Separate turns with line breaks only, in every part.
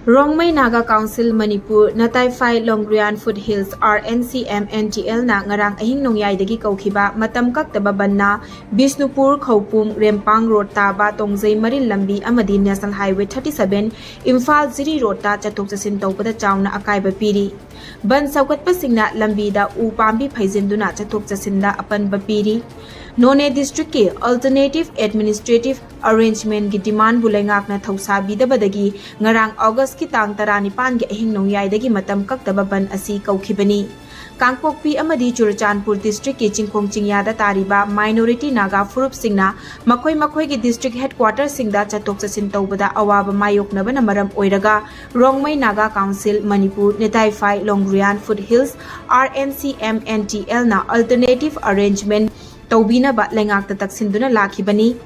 Rongmei Naga Council Manipur Natai Phai Longrian Foothills RNCM NTL na ngarang ahing nongyai kaukiba matam kaktaba banna Bisnupur Khopum Rempang Road taba Tongzai Marin Lambi amadi National Highway 37 Imphal Ziri Road ta chatok chasin tawbada chawna akaiba piri ban saukatpa singna lambi da u pambi phaijinduna chatok chasinda apanba piri None district ke alternative administrative arrangement ki demand bulengak na thausa bidabadagi ngarang August ki tang 19 ge ahing nongyai dagi matam kaktaba ban asi kaukhibani Kangpokpi amadi Churachandpur district ki Chingkhong Chingyada tariba minority naga furup singna makhoi ki district headquarters singda chatok chasin tawbada awaba mayoknabana maram oiraga Rongmei Naga Council Manipur Natai Phai Longrian Foothills RNCM NTL na alternative arrangement Taubina ba lengak tatak sinduna lakhibani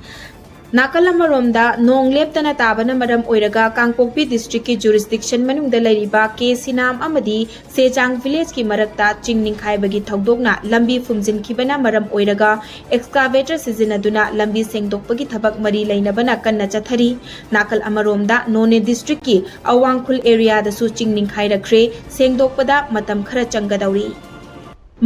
Nakalamoromda nong leptana tabana maram oiraga Kangpokpi district ki jurisdiction manungda lairiba ke sinam amadi Sejang village ki marakta chingning khaibagi thodokna lambi fumjin khibana maram oiraga excavator sizinaduna lambi sengdokpagi thabak mari leinabana kanna chathari nakal amaromda None district ki Awangkhul area da su chingning khairakre sengdokpada matam khara changadauri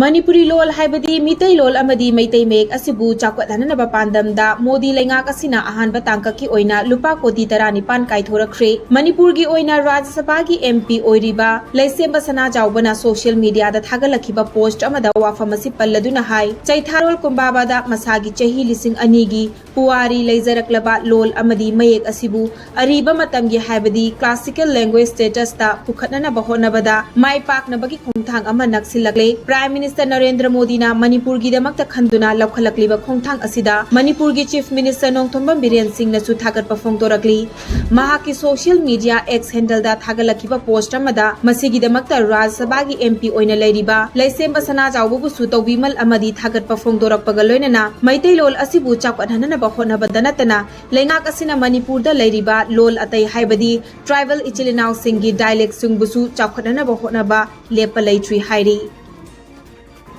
Manipuri lol haibadi mitai lol amadi maitai mek asibu chakwat hanana pandam da Modi lengak asina ahan batangka ki oina lupa kodi tarani pan kai thorakre Manipur gi oina Rajya Sabha gi MP oiriba Laisemba sana jawbana social media da thagalakhiba post amada wafamasi palladuna hai chaitharol kumbaba da masagi chahi lising anigi puari leizaraklaba lol amadi mayek asibu ariba matam gi haibadi classical language status ta pukhatna bahona bada mai pak na bagi khongthang ama naksilakle Prime Minister Narendra Modi na Manipur gi damakta khanduna laukhalakliba khongthang asida Manipur gi Chief Minister Nongthombam Biren Singh na su thagat pafong torakli mahaki social media X handle da thagalakhiba post amada masigi damakta Rajya Sabha gi MP oina leiriba Laisemba sana jawbu su tawbimal amadi thagat pafong torakpaga loinana maitai lol asibu chakwat hanana bahona badanatana lengak asina Manipur da leiriba lol atai haibadi tribal ichilinau singi dialect sungbusu chakwatana bahona ba lepa leitri hairi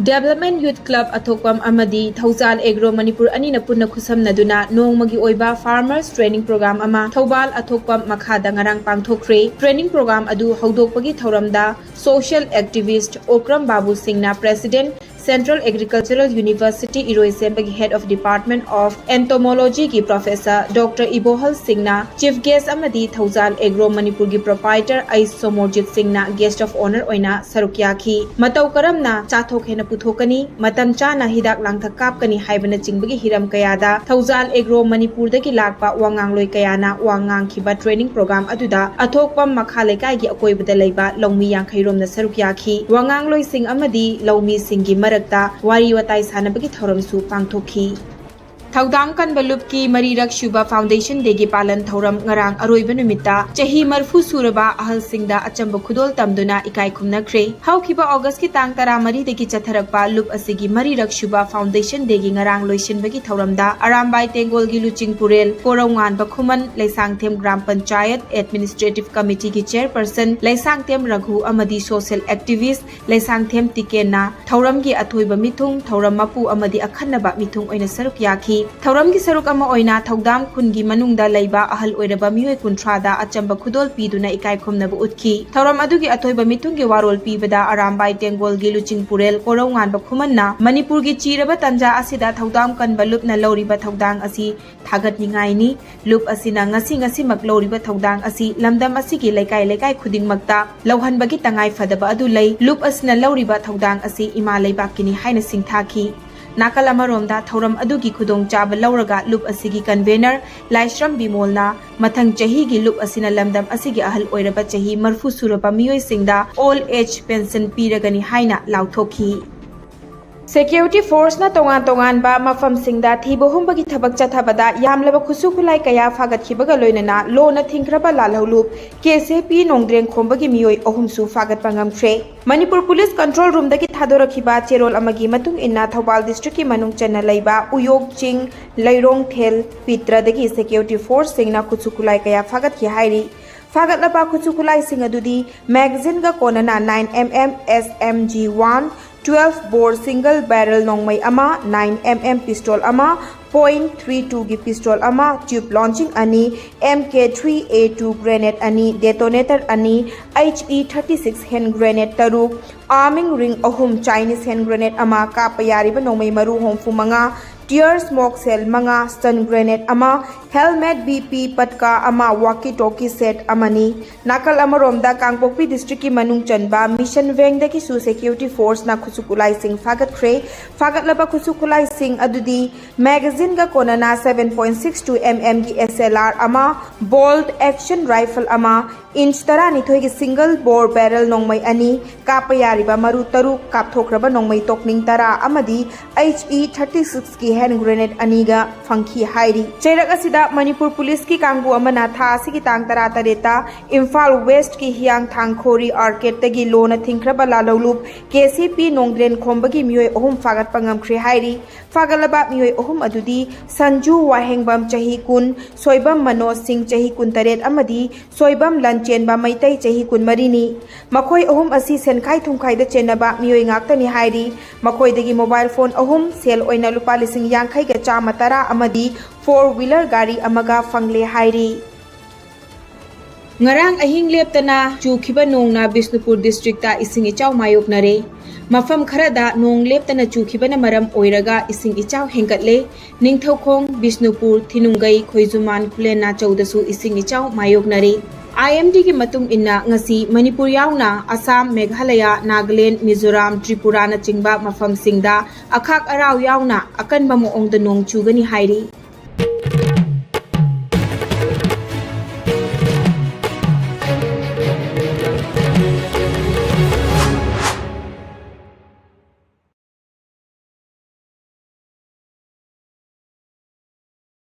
Development Youth Club Athokpam Amadi Thaujal Agro Manipur Anina Punna Khusam Naduna Nongmagi Oiba Farmers Training Program Ama Thaubal Athokpam Makhada Ngarang Pangthokre Training Program Adu Haudokpagi Thauramda Social Activist Okram Babu Singhna President Central Agricultural University Iroisembagi Head of Department of Entomology ki Professor Dr. Ibohal Singhna Chief Guest Amadi Thaujal Agro Manipur ki Proprietor ISCOM Singhna Guest of Honor Oina Sarukyaki Matau Karamna Chathok Hena Puthokani Matam Chana Hidak Langthak Kapkani Haibana Chingbagi Hiram Kayada Thaujal Agro Manipur dagi lakpa Wangangloi Kayana Wangang Khiba Training Program aduda Athokpam Makhalaikai gi akoibada leiba Longmi Yangkhairom na Sarukyaki Wangangloi Singh Amadi Longmi Singh gi Wari watai sanabagi thoramsu pangthokhi Thaudam kan balup ki Marirak Shuba Foundation degi palan thoram ngarang aroiba numita chahi marfu suraba ahal singda achamba khudol tamduna ikai khumnakre haukhiba August ki tang 10 degi chatharakpa lup asigi Marirak Shuba Foundation degi ngarang loisinbagi thoramda Arambai Tengol gi Luching Purel Korongan bakhuman Laisangthem Gram Panchayat Administrative Committee ki Chairperson Laisangthem Raghu amadi Social Activist Laisangthem Tikena thoram gi athoiba mithung thoram mapu amadi akhanaba mithung oina sarukyaki Thauram ki saruk ama oina thaudam khungi manungda leiba ahal oiraba mioi kunthra da achamba khudol piduna ikai khumnabu utki thauram adugi athoiba mitunggi warol pibada Arambai Tengol gi Luching Purel Korongan bakhumanna Manipur gi chiraba tanja asida thaudam kan balup na loriba thaudang asi thagat ningai ni lup asina ngasi mak loriba thaudang asi lamdam asigi lekai khuding makta lauhan bagi tangai fadaba adu lei lup asina loriba thaudang asi ima leibakini haina singthaki Nakalamaromda Thauram adugi khudong chaba lauraga lup asigi convener Laishram Bimolna mathang chahi gi lup asina lamdam asigi ahal oiraba chahi marfu suraba miyoi singda all age pension piragani haina lauthokhi Security Force na tongan ba mafam singda thibo humbagi thabak chathabada yamlaba khusu khulai kaya fagat khibaga loinana lo na thingraba lalholup KCP nongdreng khombagi miyoi ahumsu fagat pangam khre Manipur Police Control Room dagi thadorakhiba cherol amagi matung inna Thobal District ki manung chana laiba Uyog Ching Lairong Thel Pitra dagi Security Force singna khusu khulai kaya fagat ki hairi fagat laba khusu khulai sing adudi magazine ga konana 9mm SMG1 12 bore single barrel nongmai ama 9mm pistol ama .32 गी पिस्तौल अमा tube launching अनि MK3A2 grenade अनि detonator अनि HE36 hand grenade तरुक arming ring अहुम Chinese hand grenade अमा काप यारिबा नोंमै मरु होमफु मंगा टियर स्मोक सेल मंगा स्टन ग्रेनेड अमा हेलमेट BP पटका अमा वाकी टोकी सेट अमनी नाकल अमरोमदा कांगपोकपी डिस्ट्रिक्ट की मनुंग चनबा मिशन वेंग दकी सु सिक्योरिटी फोर्स ना खुसुकुलाई सिंह फागतख्रे फागतलबा खुसुकुलाई सिंह अदुदी मैगजीन का कोनना 7.62 mm की SLR अमा बोल्ट एक्शन राइफल अमा इंच तरा निथोय की सिंगल बोर बैरल नोंमै अनि काप यारिबा मरु तरु कापथोख्रबा नोंमै तोकनिंग तरा अमदी HE36 की हैंड ग्रेनेड अनीगा फंकी हाइरी चेरक असिदा मणिपुर पुलिस की कांगबु अमना था असिगी तांग तरा तरेता इम्फाल वेस्ट की हियांग थांगखोरी आर्केट तगी लोना थिंख्रबा लालौलुप KCP नोंग्रेन खोंबगी मियोय अहुम फागत पंगमख्रे हाइरी फागलबा मियोय अहुम अदुदी संजू वाहेंगबम चही कुन सोयबम मनोज सिंह चही कुन तरेत अमदी सोयबम लंचेनबा मैतै चही कुन मरीनी मखोय अहुम असी सेनखाई थुमखाइदा चेनबा मियोय ngaktani हाइरी मखोयदगी मोबाइल फोन अहुम सेल ओइना लुपा लिसिंग यांखै गा चामा तरा अमदी 4-wheeler गाड़ी अमगा फंगले हाइरी ngarang ahing leptana chukhiba nongna Bisnupur district ta ising ichaw mayoknare mafam kharada nong leptana chukhibana maram oiraga ising ichaw hengatle ningthaukhong Bisnupur Thinungai Khoijuman Kulena chaudasu ising ichaw mayoknare IMD की मतुंग इन्ना ngasi Manipur yauna Assam Meghalaya Nagaland Mizoram Tripura na chingba mafam singda akhak araw yauna akan ba moong da nong chugani hairi